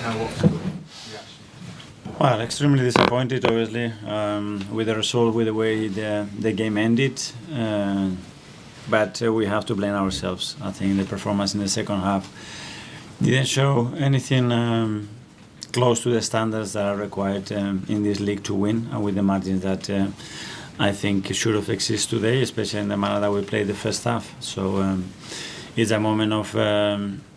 Now, what's the reaction? Well, extremely disappointed, obviously, with the result, with the way the game ended. But we have to blame ourselves. I think the performance in the second half didn't show anything close to the standards that are required in this league to win, and with the margins that I think should have existed today, especially in the manner that we played the first half. So it's a moment of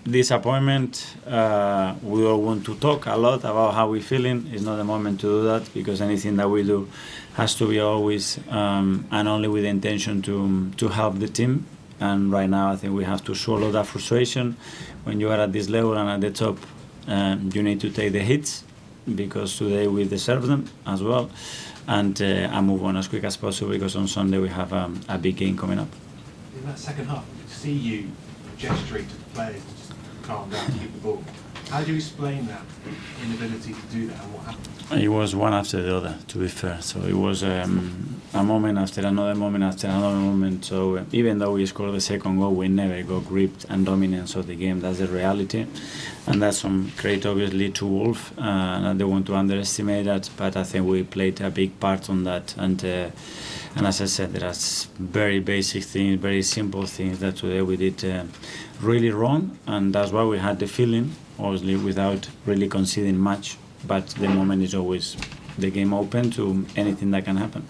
disappointment. We all want to talk a lot about how we're feeling. It's not the moment to do that, because anything that we do has to be always and only with the intention to help the team. And right now I think we have to swallow that frustration. When you are at this level and at the top, you need to take the hits, because today we deserve them as well, and move on as quick as possible, because on Sunday we have a big game coming up. In that second half, we could see you gesturing to the players to just calm down, keep the ball. How do you explain that inability to do that, and what happened? It was one after the other, to be fair. So it was a moment after another moment after another moment. So even though we scored the second goal, we never got gripped and dominance of the game. That's the reality. And that's some credit, obviously, to Wolf. And I don't want to underestimate that, but I think we played a big part on that. And as I said, there are very basic things, very simple things that today we did really wrong. And that's why we had the feeling, obviously, without really conceding much. But the moment is always the game open to anything that can happen.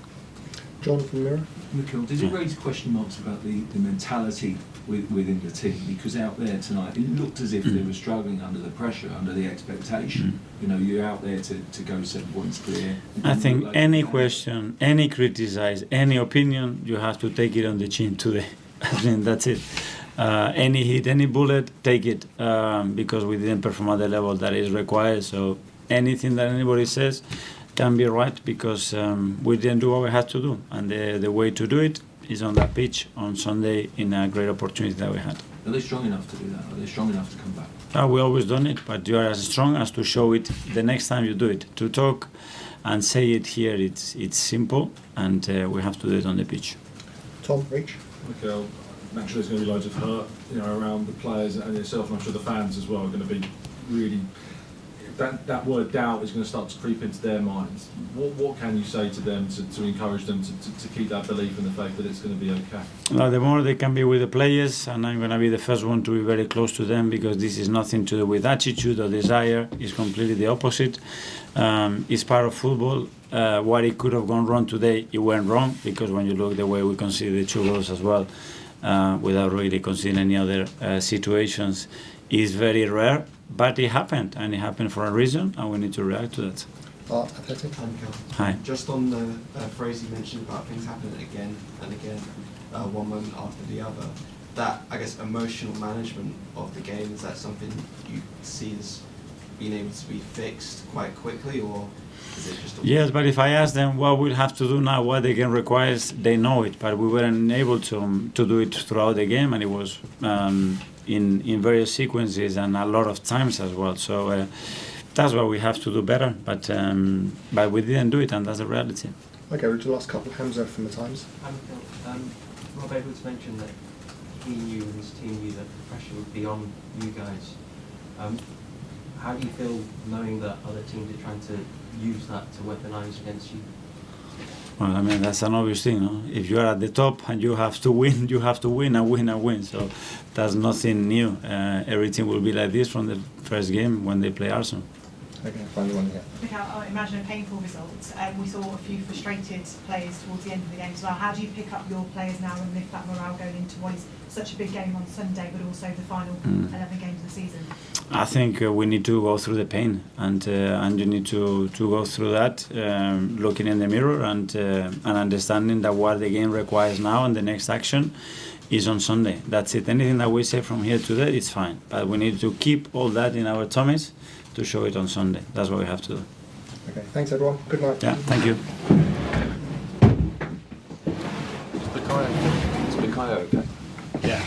John from Mirror. Michael, does it raise question marks about the mentality within the team? Because out there tonight, it looked as if they were struggling under the pressure, under the expectation. You know, you're out there to go 7 points clear. I think any question, any criticize, any opinion, you have to take it on the chin today. I mean, that's it. Any hit, any bullet, take it, because we didn't perform at the level that is required. So anything that anybody says can be right, because we didn't do what we had to do, and the way to do it is on that pitch on Sunday in a great opportunity that we had. Are they strong enough to do that? Are they strong enough to come back? We always done it, but you are as strong as to show it the next time you do it. To talk and say it here, it's simple, and we have to do it on the pitch. Tom, Reach. Okay, naturally there's going to be loads of hurt, you know, around the players and yourself, and I'm sure the fans as well are going to be really. That word doubt is going to start to creep into their minds. What can you say to them to encourage them to keep that belief and the faith that it's going to be okay? Well, the more they can be with the players, and I'm going to be the first one to be very close to them, because this is nothing to do with attitude or desire. It's completely the opposite. It's part of football. What it could have gone wrong today, it went wrong, because when you look the way we conceded the 2 goals as well, without really considering any other situations, is very rare. But it happened, and it happened for a reason, and we need to react to that. Athletic. Hi. Just on the phrase you mentioned about things happening again and again, one moment after the other, that, I guess, emotional management of the game, is that something you see as being able to be fixed quite quickly, or is it just... Yes, but if I ask them what we'll have to do now, what the game requires, they know it, but we weren't able to do it throughout the game, and it was... in various sequences and a lot of times as well. So that's what we have to do better. But we didn't do it, and that's the reality. Okay, we'll do the last couple. Hamza from the Times. Rob Edwards mentioned that he knew and his team knew that the pressure would be on you guys. How do you feel knowing that other teams are trying to use that to weaponize against you? Well, I mean, that's an obvious thing, no? If you are at the top and you have to win, you have to win and win and win. So that's nothing new. Everything will be like this from the first game when they play Arsenal. Okay, finally one here. Look, I imagine a painful result. We saw a few frustrated players towards the end of the game as well. How do you pick up your players now and lift that morale going into what is such a big game on Sunday, but also the final 11 games of the season? I think we need to go through the pain, and you need to go through that, looking in the mirror and understanding that what the game requires now and the next action is on Sunday. That's it. Anything that we say from here today, it's fine. But we need to keep all that in our tummies to show it on Sunday. That's what we have to do. Okay, thanks everyone. Good night. Yeah, thank you. Is Bakayo okay? Yeah.